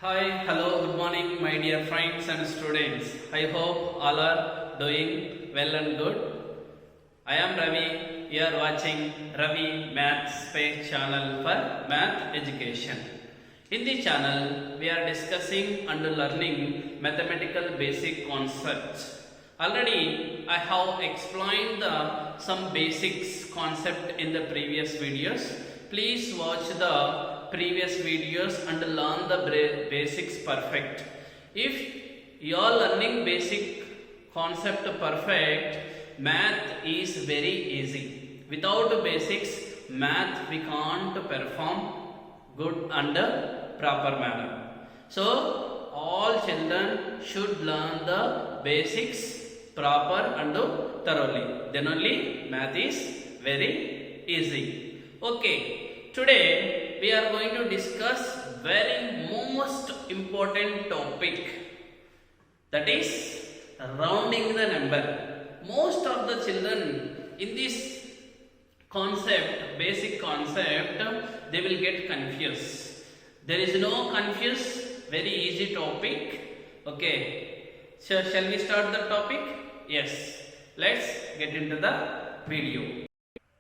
Hi, hello, good morning, my dear friends and students. I hope all are doing well and good. I am Ravi. You are watching Ravi Math Space channel for math education. In this channel, we are discussing and learning mathematical basic concepts. Already, I have explained some basics concept in the previous videos. Please watch the previous videos and learn the basics perfect. If you are learning basic concept perfect, math is very easy. Without basics, math we can't perform good and proper manner. So all children should learn the basics proper and thoroughly. Then only math is very easy. Okay, today we are going to discuss very most important topic, that is rounding the number. Most of the children in this concept, basic concept, they will get confused. There is no confuse, very easy topic. Okay, so shall we start the topic? Yes, let's get into the video.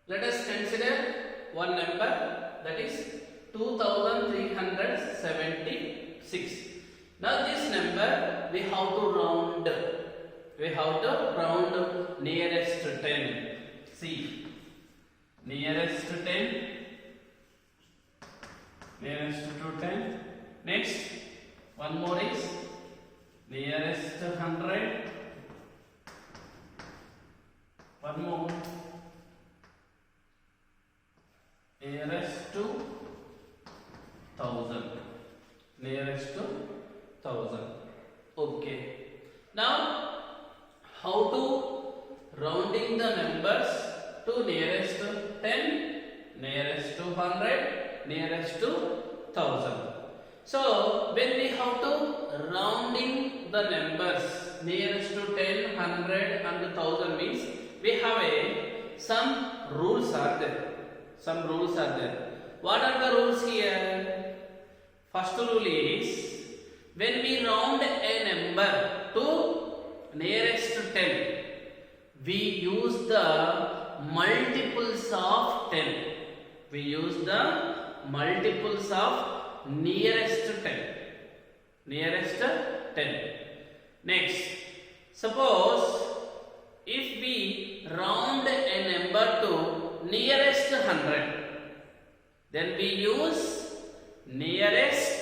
Let us consider one number, that is 2376. Now this number we have to round. We have to round nearest to 10. See, nearest to 10. Nearest to 10. Next, one more is nearest to 100. One more. Nearest to 1000. Nearest to 1000. Okay. Now, how to rounding the numbers to nearest to 10, nearest to 100, nearest to 1000. So, when we have to rounding the numbers nearest to 10, 100 and 1000 means we have some rules are there. Some rules are there. What are the rules here? First rule is, when we round a number to nearest to 10, we use the multiples of 10. We use the multiples of nearest to 10. Nearest to 10. Next, suppose if we round a number to nearest 100, then we use nearest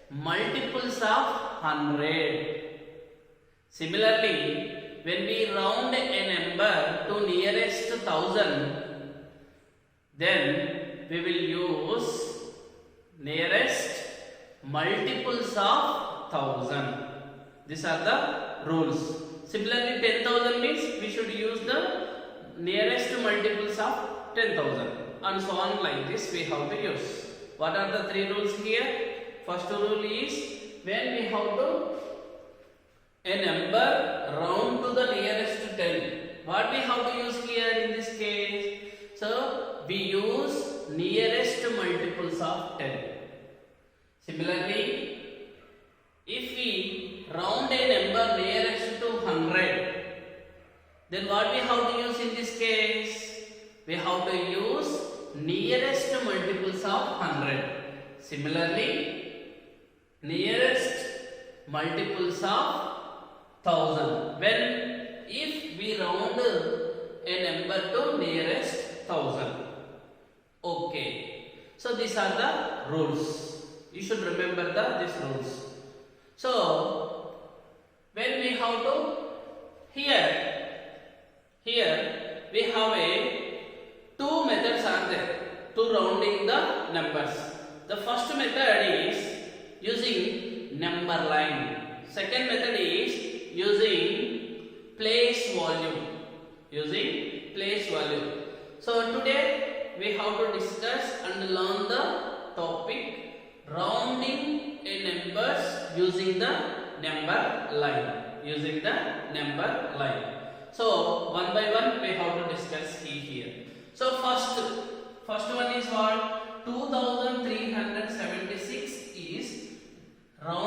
multiples of 100. Similarly, when we round a number to nearest 1000, then we will use nearest multiples of 1000. These are the rules. Similarly, 10,000 means we should use the nearest multiples of 10,000, and so on, like this we have to use. What are the three rules here? First rule is, when we have to a number round to the nearest 10, what we have to use here in this case? So we use nearest multiples of 10. Similarly, if we round a number nearest to 100, then what we have to use in this case? We have to use nearest multiples of 100. Similarly, nearest multiples of 1000. When if we round a number to nearest 1000. Okay. So these are the rules. You should remember these rules. So when we have to here we have two methods are there to rounding the numbers. The first method is using number line. Second method is using place value. Using place value. So today we have to discuss and learn the topic rounding a numbers using the number line. Using the number line. So one by one we have to discuss here. So first one is what? 2376 is round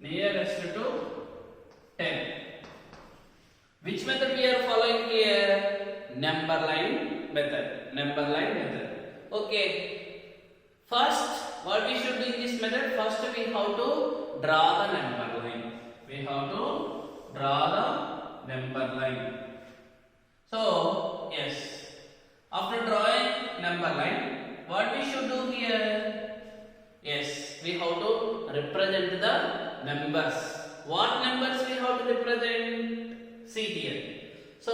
nearest to 10. Which method we are following here? Number line method. Number line method. Okay. First, what we should do in this method? First, we have to draw the number line. We have to draw the number line. So, yes. After drawing number line, what we should do here? Yes, we have to represent the numbers. What numbers we have to represent? See here. So,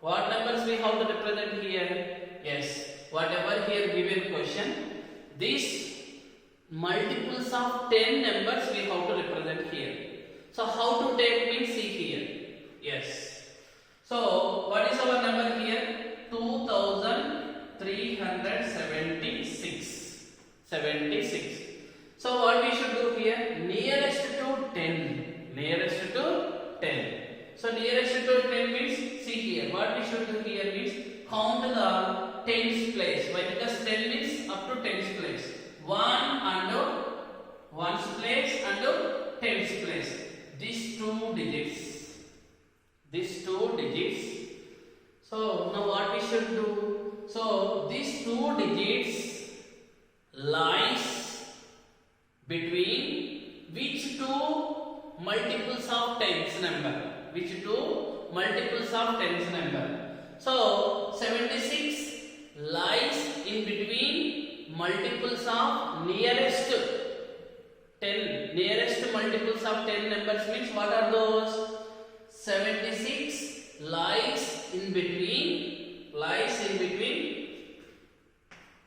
what numbers we have to represent here? Yes, whatever here given question, these multiples of 10 numbers we have to represent here. So, how to take means see here. Yes. So, what is our number here? 2376. 76. So, what we should do here? Nearest to 10. Nearest to 10. So, nearest to 10 means, see here, what we should do here means count the tens place. Why? Because 10 means up to tens place. 1 and 1's place and 10's place. These two digits. These two digits. So, now what we should do? So, these two digits lies between which two multiples of tens number? Which two multiples of tens number? So, 76 lies in between multiples of nearest 10. Nearest multiples of 10 numbers means what are those? 76 lies in between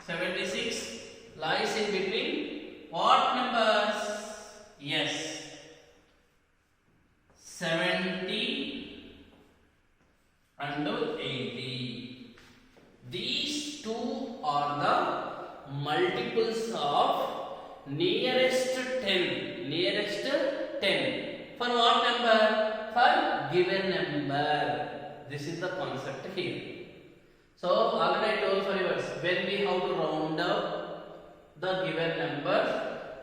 76 lies in between what numbers? Yes, 70 and 80. These two are the multiples of nearest 10. Nearest 10. For what number? For given number. This is the concept here. So, already I told for yours, when we have to round up the given number,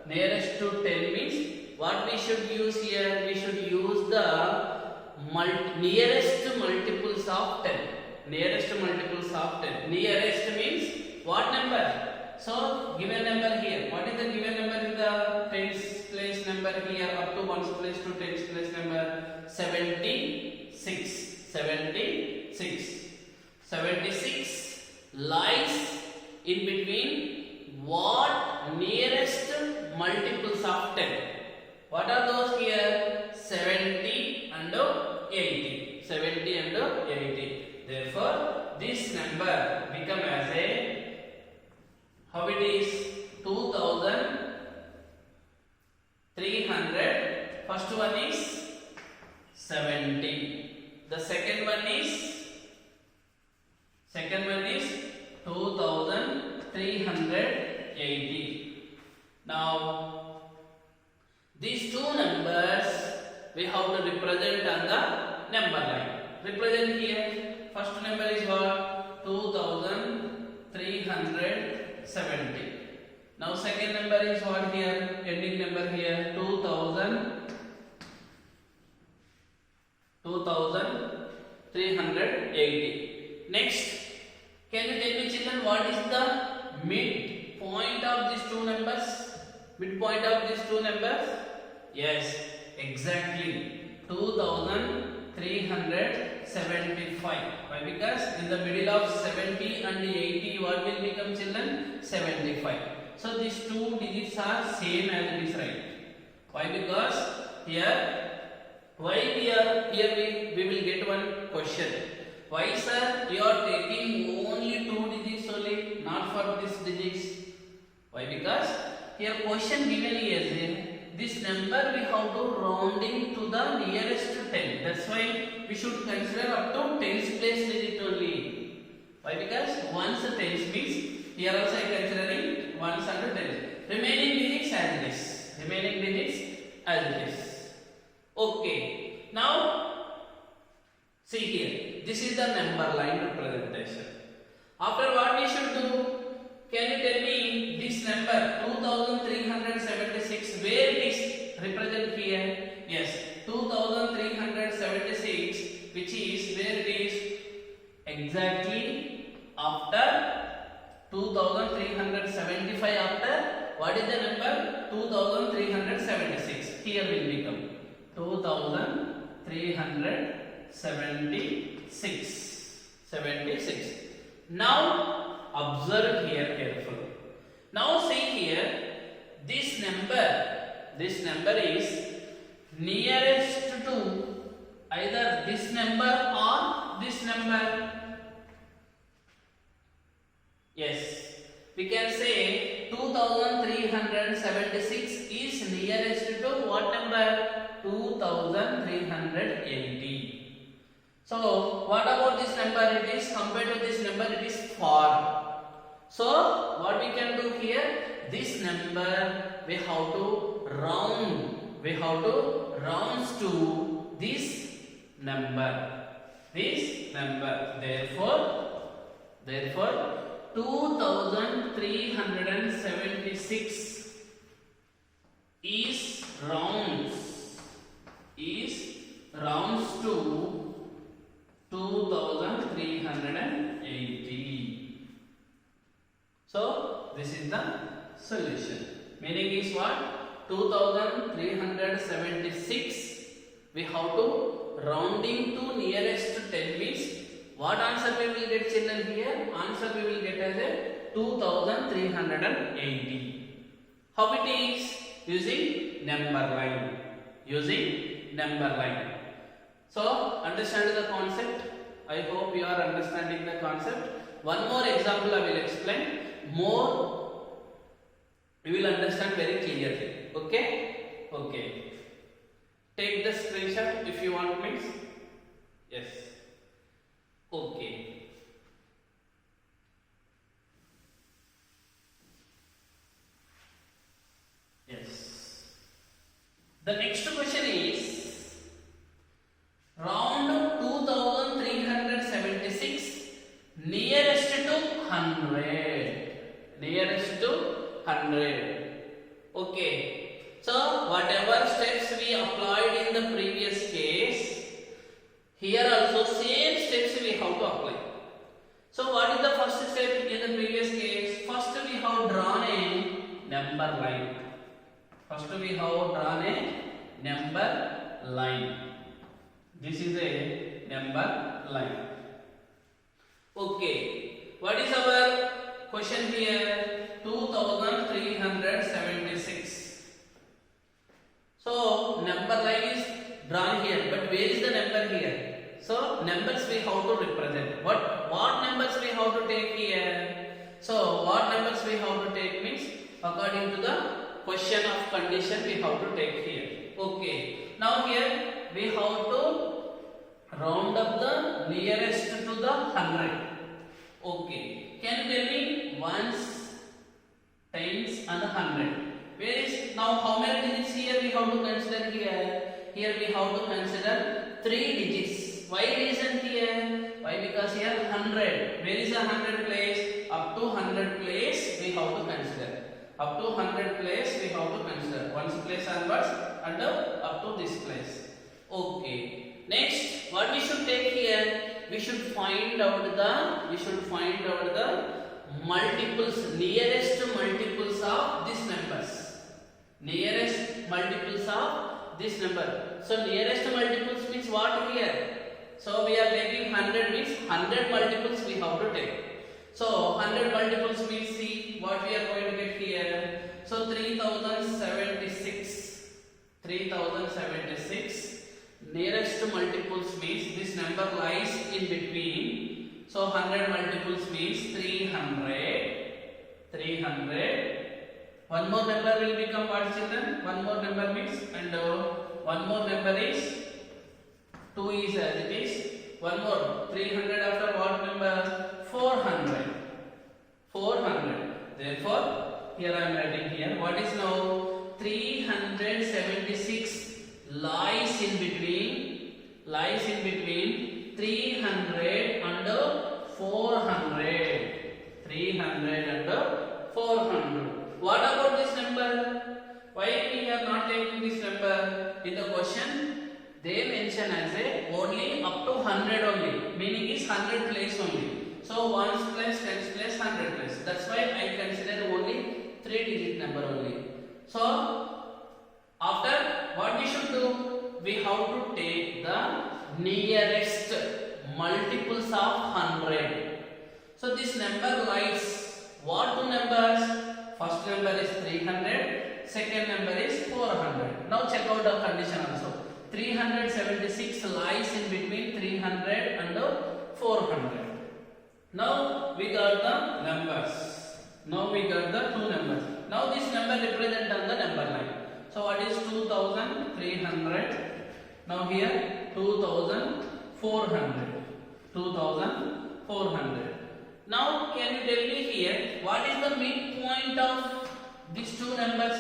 nearest to 10 means what we should use here? We should use the nearest multiples of 10. Nearest multiples of 10. Nearest means what number? So, given number here. What is the given number in the tens place number here up to 1's place to 10's place number? 76. 76. 76 lies in between what nearest multiples of 10? What are those here? 70 and 80. 70 and 80. Therefore, this number become as a, how it is? 2300. First one is 70. The second one is 2380. Now, these two numbers we have to represent on the number line. Represent here. First number is what? 2370. Now, second number is what here? Ending number here 2380. Next, can you tell me children what is the midpoint of these two numbers? Midpoint of these two numbers? Yes, exactly 2375. Why? Because in the middle of 70 and 80 what will become children? 75. So these two digits are same as it is, right? Why? Because here we will get one question. Why, sir, you are taking only two digits only, not for these digits? Why? Because here question given is this number we have to rounding to the nearest 10. That's why we should consider up to 10's place digit only. Why? Because once 10's means here also I considering ones and 10's. Remaining digits as it is. Remaining digits as it is. Okay. Now see here. This is the number line representation. After what we should do? Can you tell me this number 2376 where it is? represent here? Yes, 2376, which is where it is exactly after 2375 after what is the number? 2376. Here will become 2376. 76. Now observe here carefully. Now see here, this number is nearest to either this number or this number. Yes, we can say 2376 is nearest to what number? 2380. So what about this number? It is compared to this number, it is far. So what we can do here? This number we have to round. We have to round to this number. Therefore 2376 is rounds to 2380. So this is the solution. Meaning is what? 2376 we have to rounding to nearest 10 means what answer we will get, children? Here answer we will get as a 2380. How it is? Using number line. So understand the concept. I hope you are understanding the concept. One more example I will explain. More you will understand very clearly. Okay. Take the screenshot if you want, please. Yes. Okay. Yes. The next question is round 2376 nearest to 100. Okay. So whatever steps we applied in the previous case, here also same steps we have to apply. So what is the first step in the previous case? First we have drawn a number line. This is a number line. Okay. What is our question here? 2376. So number line is drawn here, but where is the number here? So numbers we have to represent. What numbers we have to take here? So what numbers we have to take means according to the question of condition we have to take here. Okay. Now here we have to round up the nearest to the 100. Okay. Can you tell me ones, tens and 100? Where is now how many digits here we have to consider here? Here we have to consider 3 digits. Why reason here? Why? Because here 100. Where is the 100 place? Up to 100 place we have to consider. Up to 100 place we have to consider. One place onwards and up to this place. Okay. Next, what we should take here? We should find out the multiples, nearest multiples of these numbers. So nearest multiples means what here? So we are taking 100 means 100 multiples we have to take. So 100 multiples means see what we are going to get here. So 3076. Nearest Multiples means this number lies in between. So 100 multiples means 300. One more number will become what, children? One more number means, and one more number is 2 is as it is. One more 300 after what number? 400. Therefore here I am writing here what is now 376 lies in between 300 and 400. What about this number? Why we are not taking this number? number? In the question, they mention as a only up to 100 only. Meaning is 100 place only. So 1s plus 10s plus 100 plus. That's why I consider only 3-digit number only. So after what we should do? We have to take the nearest multiples of 100. So this number lies what two numbers? First number is 300, second number is 400. Now check out the condition also. 376 lies in between 300 and 400. Now we got the numbers. Now we got the two numbers. Now this number represent on the number line. So what is 2300? Now here 2400. 2400. Now can you tell me here what is the midpoint of these two numbers?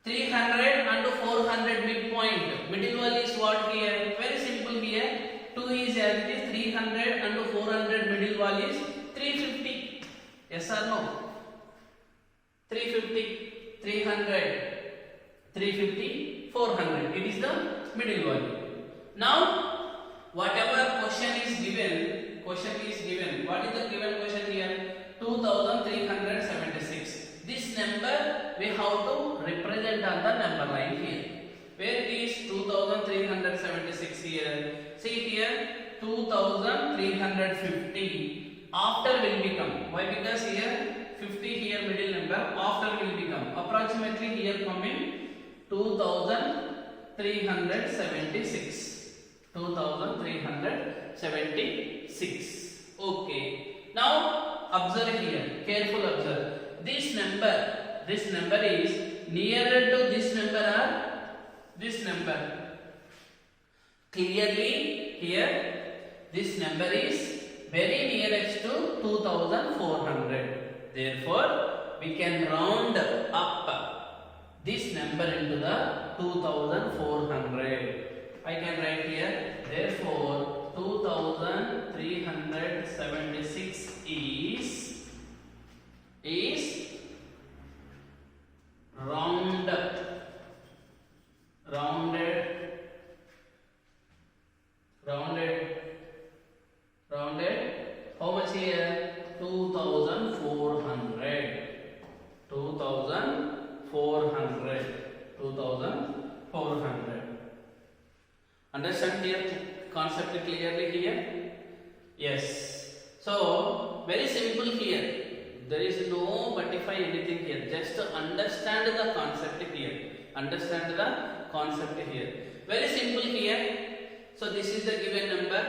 300 and 400 midpoint. Middle value is what here? Very simple here. 2 is as it is 300 and 400 middle value is 350. Yes or no? 350, 300, 350, 400. It is the middle value. Now whatever question is given. What is the given question here? 2376. This number we have to represent on the number line here. Where it is 2376 here? See here 2350. After will become. Why? Because here 50 here middle number. After will become approximately here coming 2376. 2376. Okay. Now observe here. Careful observe. This number is nearer to this number or this number. Clearly here this number is very nearest to 2400. Therefore we can round up this number into the 2400. I can write here, therefore 2376 is rounded. How much here? 2400. 2400. Understand here concept clearly here? Yes. So very simple here. There is no verify anything here. Just understand the concept here. Very simple here. So this is the given number.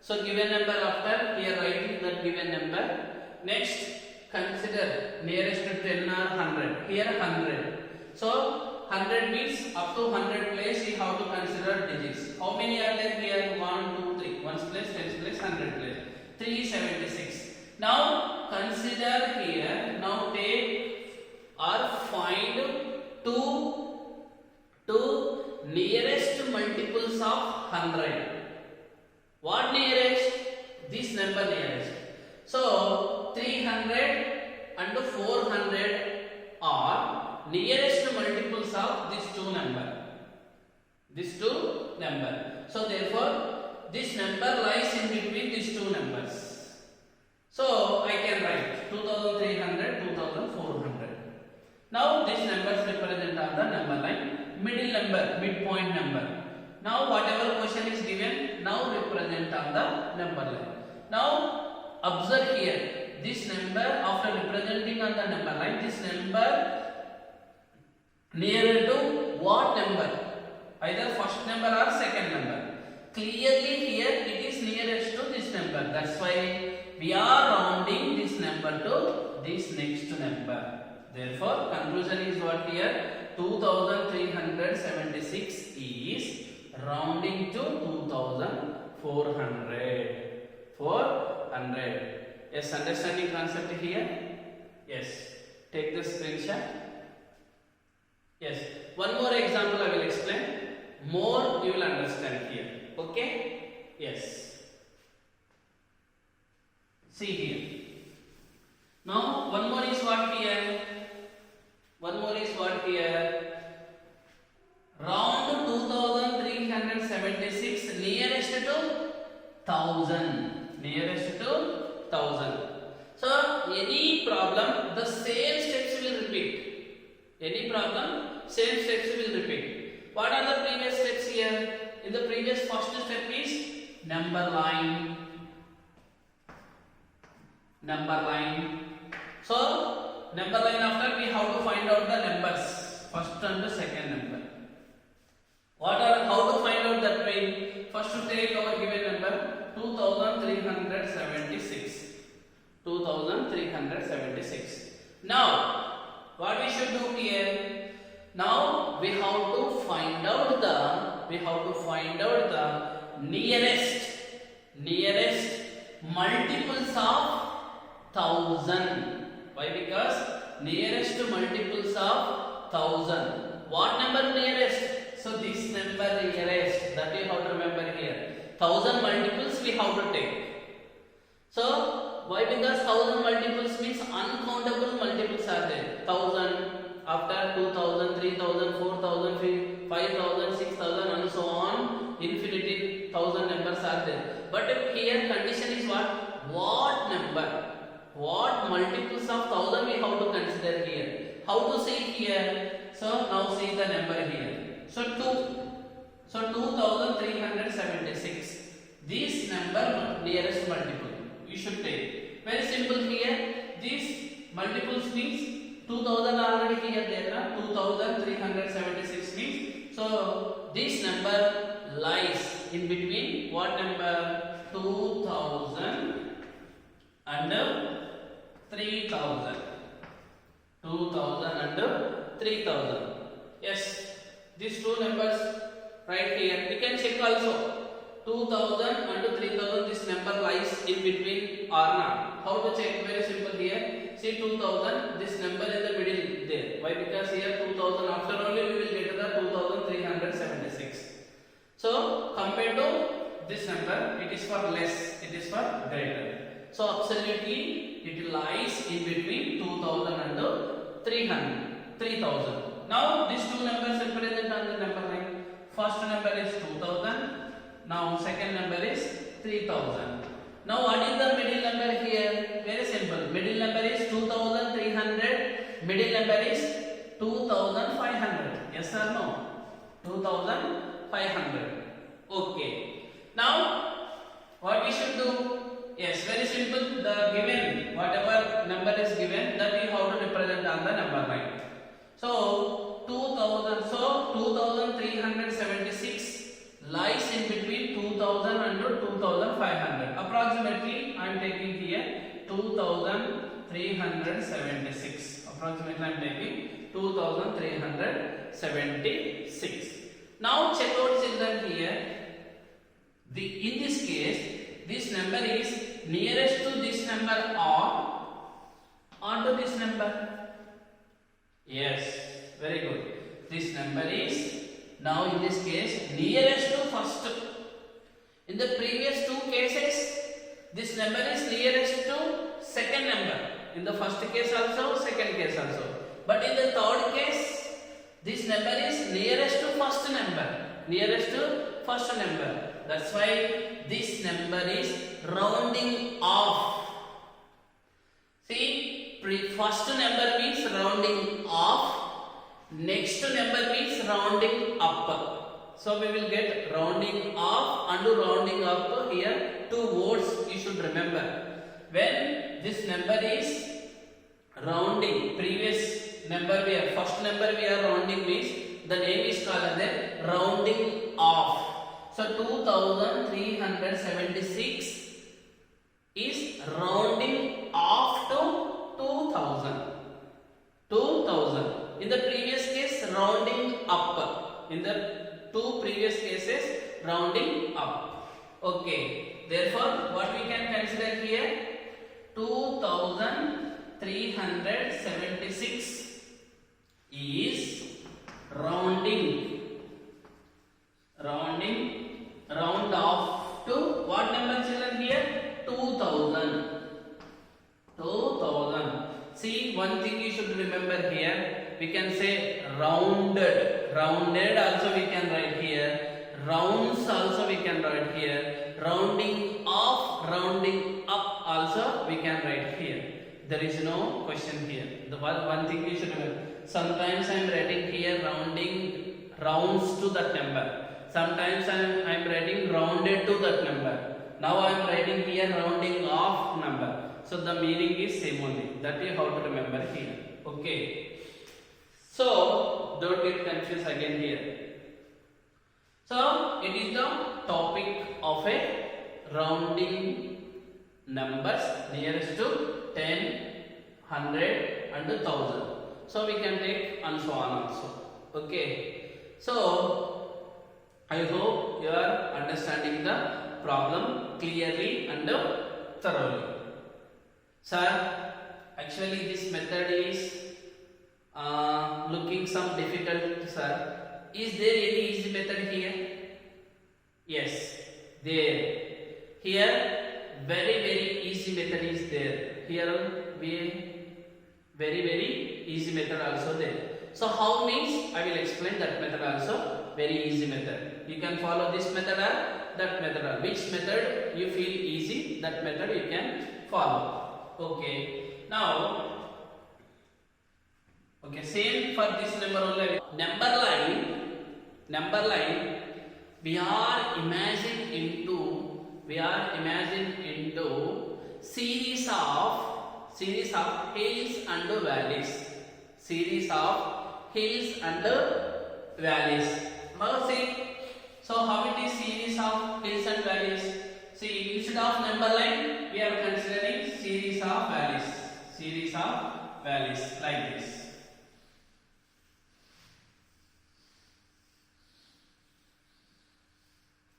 So given number after here writing that given number. Next consider nearest to 10 or 100. Here 100. So 100 means up to 100 place you have to consider digits. How many are there here? 1, 2, 3. 1's place, 10's place, 100 place. 376. Now consider here. Now take or find two nearest multiples of 100. What nearest? This number nearest. So 300 and 400 are nearest multiples of these two number. So therefore this number lies in between these two numbers. So I can write 2300, 2400. Now these numbers represent on the number line. Middle number, midpoint number. Now whatever question is given, now represent on the number line. Now observe here. This number after representing on the number line, this number nearer to what number? Either first number or second number. Clearly here it is nearest to this number. That's why we are rounding this number to this next number. Therefore conclusion is what here? 2376 is rounding to 2400. 400. Yes, understanding concept here? Yes. Take the screenshot. Yes. One more example I will explain. More you will understand here. Okay? Yes. See here. Now one more is what here? to 1000. Nearest to 1000. So any problem, the same steps will repeat. Any problem, same steps will repeat. What are the previous steps here? In the previous first step is number line. Number line. So number line after we have to find out the numbers, first and the second number. How to find out that way? First to take our given number 2376. 2376. Now what we should do here? Now we have to find out the nearest multiples of 1000. Why? Because nearest multiples of 1000. What number nearest? So this number nearest, that you have to remember here. 1000 multiples we have to take. So why? Because 1000 multiples means uncountable multiples are there. 1000, after 2000, 3000, 4000, 5000, 6000 and so on, infinity 1000 numbers are there. But if here condition is what? What number? What multiples of 1000 we have to consider here? How to see here? So now see the number here. So 2376. This number nearest multiple we should take. Very simple here. These multiples means 2000 already here there. 2376 means. So this number lies in between what number? 2000 and 3000. 2000 and 3000. Yes, these two numbers right here. We can check also. 2000 and 3000. This number lies in between or not. How to check? Very simple here. See 2000. This number in the middle there. Why? Because here 2000. After only we will get the 2376. So compared to this number, it is for less. It is for greater. So absolutely it lies in between 2000 and 3000. Now these two numbers are present on the number line. First number is 2000. Now second number is 3000. Now what is the middle number here? Very simple. Middle number is 2300. Middle number is 2500. Yes or no? 2500. Okay. Now what we should do? Yes, very simple. The given, whatever number is given, that we have to represent on the number line. So 2000. So 2376 lies in between 2000 and 2500. Approximately, I am taking here 2376. Approximately, I am taking 2376. Now check out children here. In this case, this number is nearest to this number or to this number. Yes, very good. This number is now in this case nearest to first. In the previous two cases, this number is nearest to second number. In the first case also, second case also. But in the third case, this number is nearest to first number. Nearest to first number. That's why this number is rounding off. See, first number means rounding off. Next number means rounding up. So we will get rounding off and rounding up here. Two words you should remember. When this number is rounding, previous number we are, first number we are rounding means the name is called as a rounding off. So 2376 is rounding off to 2000. 2000. In the previous case, rounding up. In the two previous cases, rounding up. Okay. Therefore, what we can consider here? 2376 is round off to what number children here? 2000. 2000. See, one thing you should remember here. We can say rounded. Rounded also we can write here. rounds also we can write here. Rounding off, rounding up also we can write here. There is no question here. The one thing you should remember. Sometimes I am writing here rounding rounds to that number. Sometimes I am writing rounded to that number. Now I am writing here rounding off number. So the meaning is same only. That you have to remember here. Okay. So don't get confused again here. So it is the topic of a rounding numbers nearest to 10, 100 and 1000. So we can take and so on also. Okay. So I hope you are understanding the problem clearly and thoroughly. Sir, actually this method is looking some difficult, sir. Is there any easy method here? Yes, there. Here, very easy method is there. Here, very easy method also there. So how means? I will explain that method also. Very easy method. You can follow this method or that method or which method you feel easy, that method you can follow. Okay. Now, okay, same for this number only. Number line, we are imagined into series of hills and valleys. Series of hills and valleys. Now see, so how it is series of hills and valleys? See, instead of number line, we are considering series of valleys. Series of valleys like this.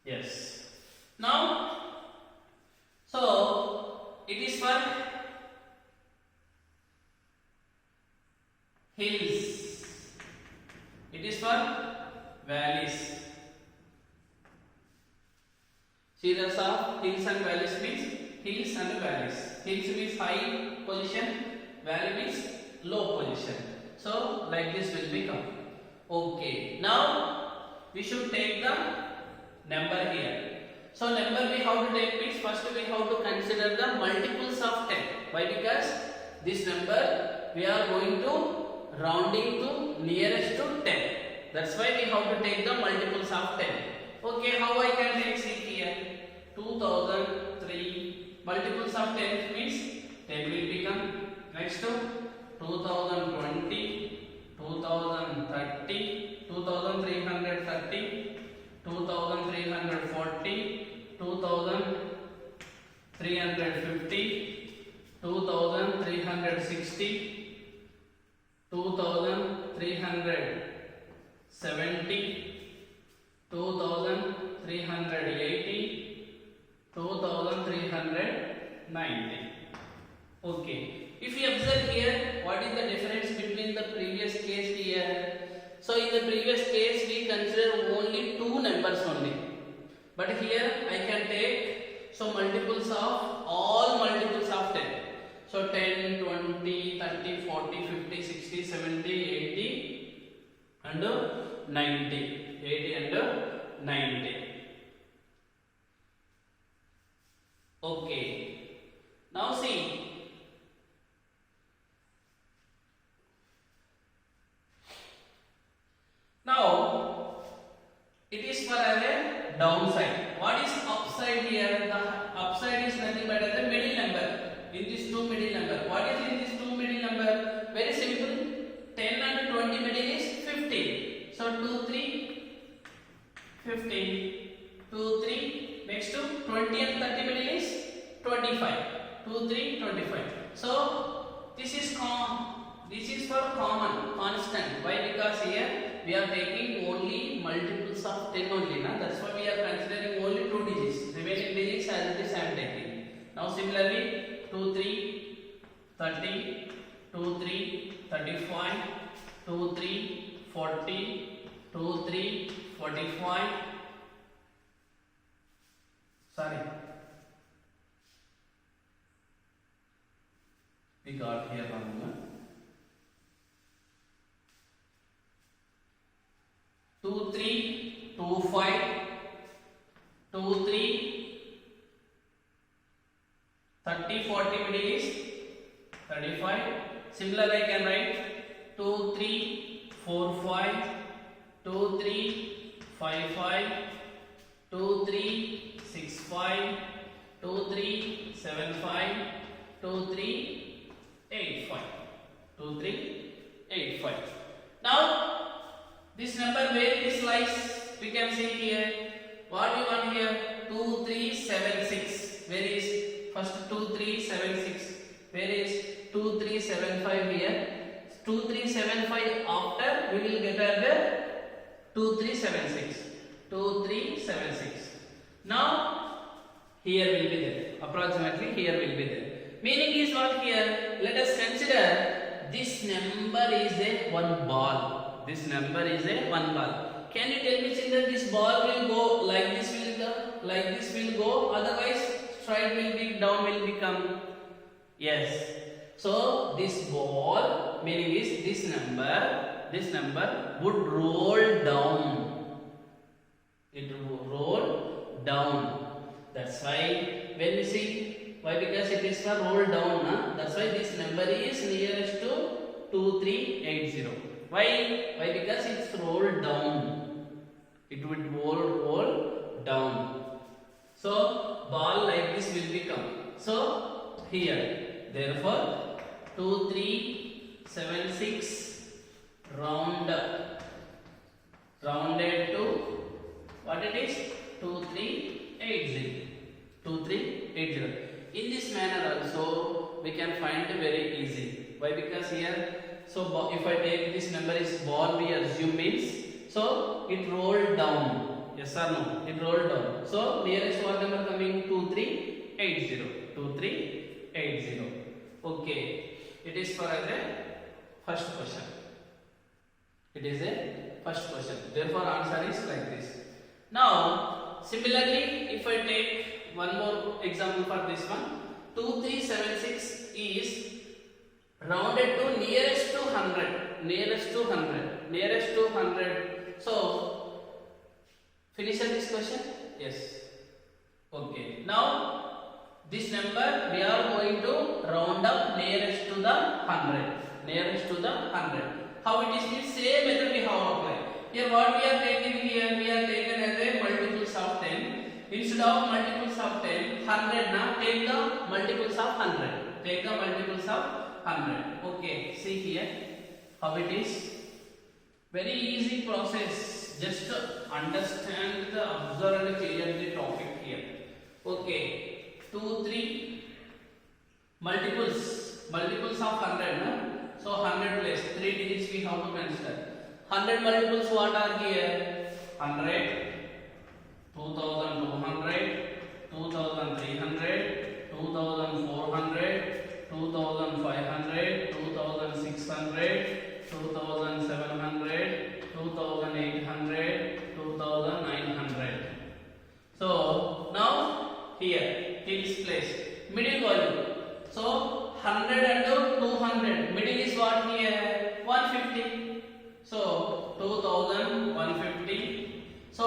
Yes. Now, so it is for hills. It is for valleys. Series of hills and valleys means hills and valleys. Hills means high position, valley means low position. So like this will become. Okay. Now we should take the number here. So number we have to take means first we have to consider the multiples of 10. Why? Because this number we are going to rounding to nearest to 10. That's why we have to take the multiples of 10. Okay, how I can take? See here, 2003 multiples of 10 means 10 will become next to 2020, 2030, 2330. 2340, 2350, 2360, 2370, 2380, 2390. Okay. If you observe here, what is the difference between the previous case here? So in the previous case we consider only two numbers only, but here I can take so multiples of all multiples of 10. So 10, 20, 30, 40, 50, 60, 70, 80 and 90. 80 and 90. Okay. Now see. Now, it is for a downside. What is upside here? The upside is nothing but as a middle number. In this two middle number. What is in this two middle number? Very simple. 10 and 20 middle is 15. So 2, 3, 15. 2, 3. Next to 20 and 30 middle is 25. 2, 3, 25. So this is for common, constant. Why? Because here we are taking only multiples of 10 only. That's why we are considering only 2 digits. Remaining digits as it is I am taking. Now similarly 2, 3, 30, 2, 3, 35, 2, 3, 40, 2, 3, 45. Sorry. We got here wrong. 2, 3, 2, 5, 2, 3, 30, 40, middle is 35. Similarly, I can write 2, 3, 4, 5, 2, 3, 5, 5, 2, 3, 6, 5, 2, 3, 7, 5, 2, 3, 8, 5, 2, 3, 8, 5. Now, this number where this lies, we can see here. What we want here? 2, 3, 7, 6. Where is first 2, 3, 7, 6? Where is 2, 3, 7, 5 here? 2, 3, 7, 5 after we will get at the 2, 3, 7, 6. 2, 3, 7, 6. Now, here will be there. Approximately here will be there. Meaning is what here? Let us consider this number is a one ball. This number is a one ball. Can you tell me, children, this ball will go like this will go, like this will go, otherwise straight will be down will become? Yes. So this ball, meaning is this number would roll down. It will roll down. That's why when we see, why? Because it is for roll down, na? That's why this number is nearest to 2380. Why? Why? Because it's rolled down. It would roll down. So ball like this will become. So here, therefore 2, 3, 7, 6 round up, rounded to what it is? 2, 3, 8, 0. 2, 3, 8, 0. In this manner also we can find it very easy. Why? Because here, so if I take this number is ball, we assume means, so it rolled down. Yes or no? It rolled down. So nearest what number coming? 2, 3, 8, 0. 2, 3, 8, 0. Okay. It is for the first question. It is a first question. Therefore, answer is like this. Now, similarly, if I take one more example for this one, 2, 3, 7, 6 is rounded to nearest to 100. Nearest to 100. Nearest to 100. So, finish this question? Yes. Okay. Now, this number we are going to round up nearest to the 100. Nearest to the 100. How it is? The same method we have applied. Here what we are taking here, we are taken as a multiples of 10. Instead of multiples of 10, 100 now, take the multiples of 100. Take the multiples of 100. Okay, see here how it is. Very easy process. Just understand the, observe and clear the topic here. Okay. 2, 3 multiples of 100, no? So 100 place 3 digits we have to consider. 100 multiples what are here? 100, 2200, 2300, 2400, 2500, 2600, 2700, 2800, 2900. So now here it is placed middle value. So 100 and 200, middle is what here? 150. So 2150. So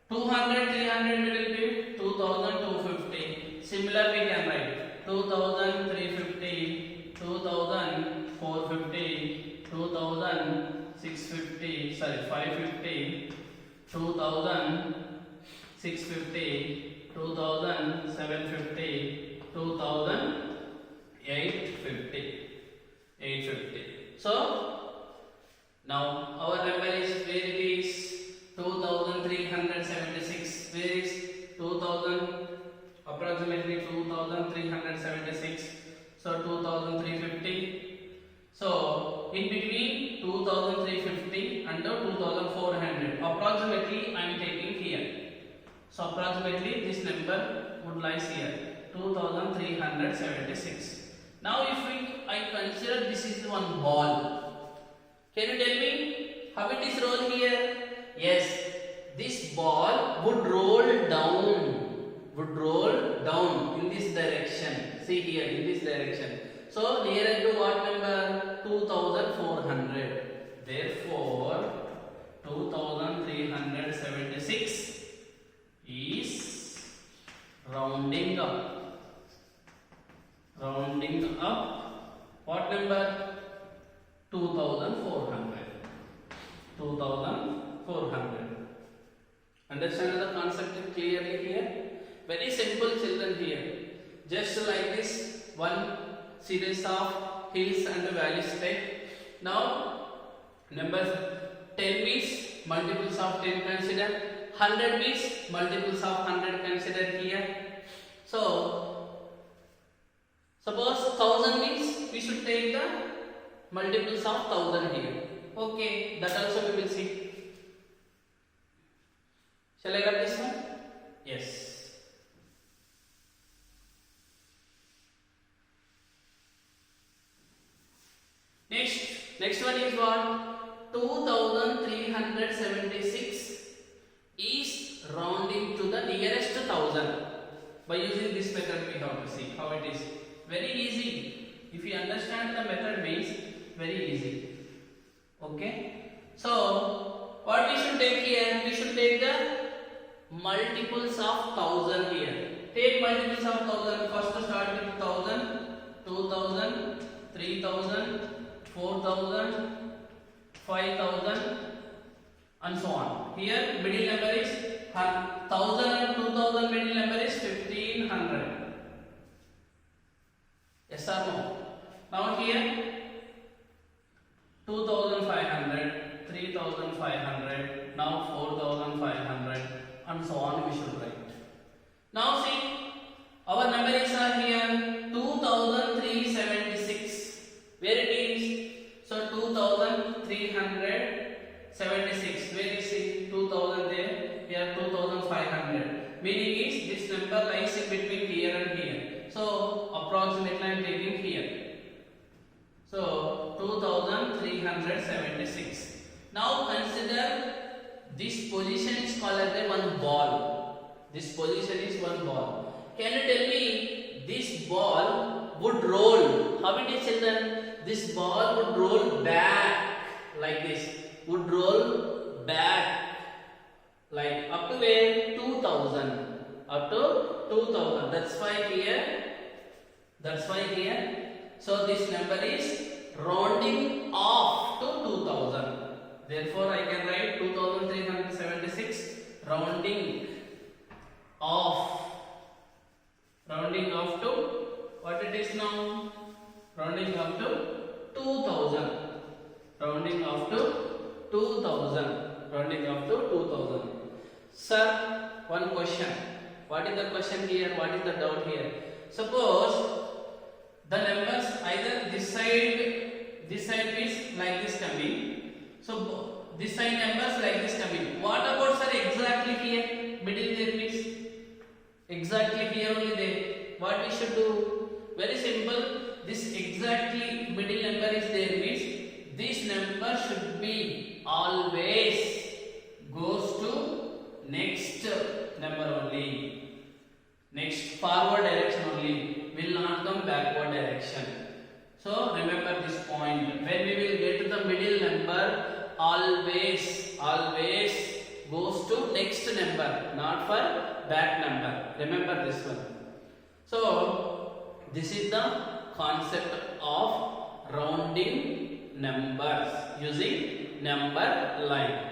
200, 300 middle be 2250. Similarly, we can write 2350, 2450, 2650. Sorry, 550, 2650. 2750, 850. So now our number is where it is 2376. Where is 2000? Approximately 2376. So 2350. So in between 2350 and 2400, approximately I am taking here. So approximately this number would lies here 2376. Now if I consider this is one ball, can you tell me how it is roll here? Yes, this ball would roll down in this direction. See here, in this direction. So nearer to what number? 2400. Therefore 2376 Understand the concept clearly here? Very simple children here. Just like this, one series of hills and valleys take. Now, number 10 means multiples of 10 consider. 100 means multiples of 100 consider here. So, suppose 1000 means we should take the multiples of 1000 here. Okay, that also we will see. Shall I write this one? Yes. Next one is what? 2376 is rounding to the nearest 1000. By using this method we have to see how it is. Very easy. If you understand the method means very easy. Okay. So what we should take here? We should take the multiples of 1000 here. Take multiples of 1000. First start with 1000, 2000, 3000, 4000, 5000 and so on. Here middle number is 1000 and 2000, middle number is 1500. Yes or no? Now here 2500, 3500, now 4500 and so on we should write. Now see, our numbers are here 2376. Where it is? So 2376. Where is it? 2000 there. Here 2500. Meaning is this number lies in between here and here. So approximately I am taking here. So 2376. Now consider this position is called as a one ball. This position is one ball. Can you tell me this ball would roll? How it is, children? This ball would roll back like this. Would roll back like up to where? 2000. Up to 2000. That's why here. So this number is rounding off to 2000. Therefore, I can write 2376 rounding off to what it is now? Rounding off to 2000. Rounding off to 2000. Sir, one question. What is the question here? What is the doubt here? Suppose the numbers either this side is like this coming. So this side numbers like this coming. What about, sir, exactly here? Middle there means exactly here only there. What we should do? Very simple. This exactly middle number is there means this number should be always goes to next number only. Next forward direction only. Will not come backward direction. So remember this point. When we will get to the middle number, always goes to next number, not for back number. Remember this one. So this is the concept of rounding numbers using number line.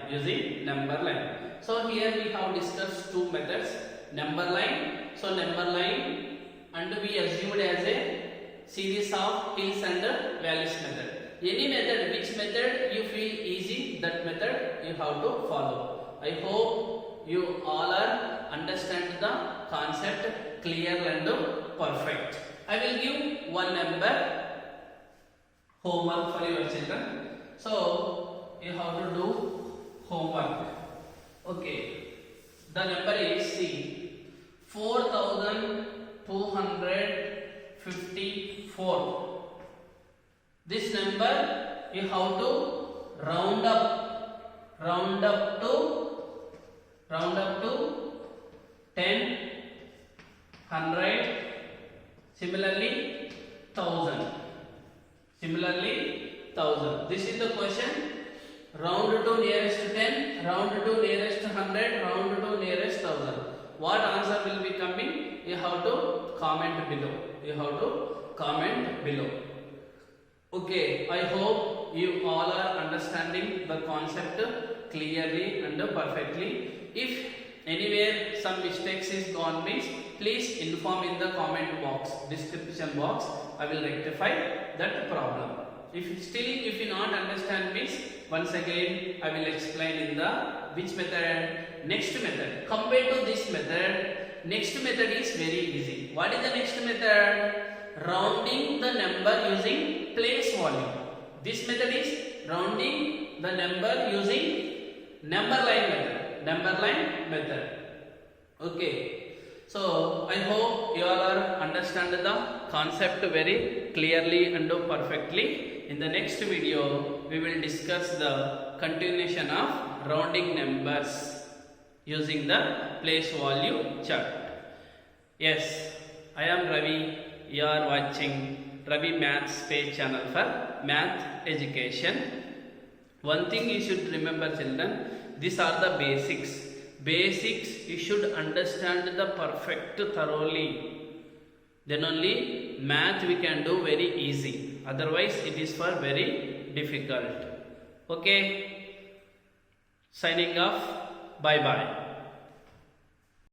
So here we have discussed two methods. Number line. So number line, and we assumed as a series of hills and valleys method. Any method, which method you feel easy, that method you have to follow. I hope you all are understand the concept clear and perfect. I will give one number homework for your children. So you have to do homework. Okay. The number is 4254. This number you have to round up to 10, 100, similarly 1000. This is the question. Round to nearest 10, round to nearest 100, round to nearest 1000. What answer will be coming? You have to comment below. Okay, I hope you all are understanding the concept clearly and perfectly. If Anywhere some mistakes is gone means please inform in the comment box, description box. I will rectify that problem. If you not understand means once again I will explain in the which method, next method. Compared to this method, next method is very easy. What is the next method? Rounding the number using place value. This method is rounding the number using number line method. Okay, so I hope you all are understand the concept very clearly and perfectly. In the next video we will discuss the continuation of rounding numbers using the place value chart. Yes, I am Ravi. You are watching Ravi Maths page channel for math education. One thing you should remember, children, these are the basics. Basics you should understand the perfect thoroughly. Then only math we can do very easy. Otherwise it is for very difficult. Okay. Signing off. Bye bye.